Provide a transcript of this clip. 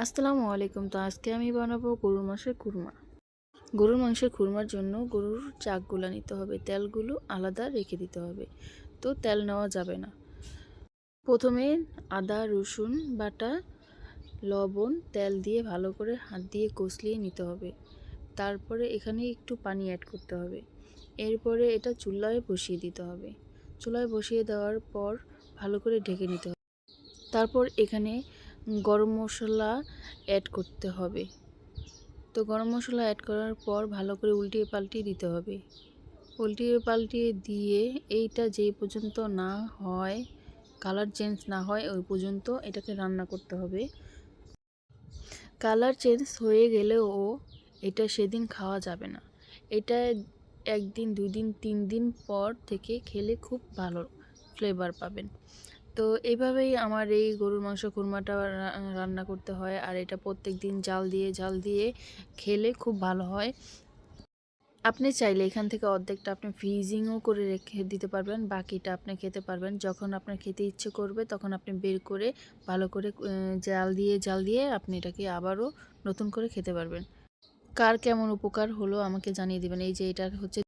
আসসালামু আলাইকুম। তো আজকে আমি বানাবো গরুর মাংসের কুরমা। গরুর মাংসের কুরমার জন্য গরুর চাকগুলো নিতে হবে, তেলগুলো আলাদা রেখে দিতে হবে। তো তেল নেওয়া যাবে না। প্রথমে আদা রসুন বাটা, লবণ, তেল দিয়ে ভালো করে হাত দিয়ে কষলিয়ে নিতে হবে। তারপরে এখানে একটু পানি অ্যাড করতে হবে। এরপরে এটা চুলায় বসিয়ে দিতে হবে। চুলায় বসিয়ে দেওয়ার পর ভালো করে ঢেকে নিতে হবে। তারপর এখানে গরম মশলা অ্যাড করতে হবে। তো গরম মশলা অ্যাড করার পর ভালো করে উল্টিয়ে পাল্টিয়ে দিতে হবে। উল্টিয়ে পাল্টিয়ে দিয়ে এইটা যেই পর্যন্ত না হয়, কালার চেঞ্জ না হয়, ওই পর্যন্ত এটাকে রান্না করতে হবে। কালার চেঞ্জ হয়ে গেলেও এটা সেদিন খাওয়া যাবে না। এটা একদিন 2 দিন 3 দিন পর থেকে খেলে খুব ভালো ফ্লেভার পাবেন। তো এইভাবেই আমার এই গরুর মাংস কুরমাটা রান্না করতে হয়, আর এটা প্রত্যেক দিন জাল দিয়ে খেলে খুব ভালো হয়। আপনি চাইলে এখান থেকে অর্ধেকটা আপনি ফ্রিজিংও করে রেখে দিতে পারবেন, বাকিটা আপনি খেতে পারবেন। যখন আপনার খেতে ইচ্ছে করবে তখন আপনি বের করে ভালো করে জাল দিয়ে আপনি এটাকে আবারও নতুন করে খেতে পারবেন। কার কেমন উপকার হলো আমাকে জানিয়ে দিবেন। এই যে এটা হচ্ছে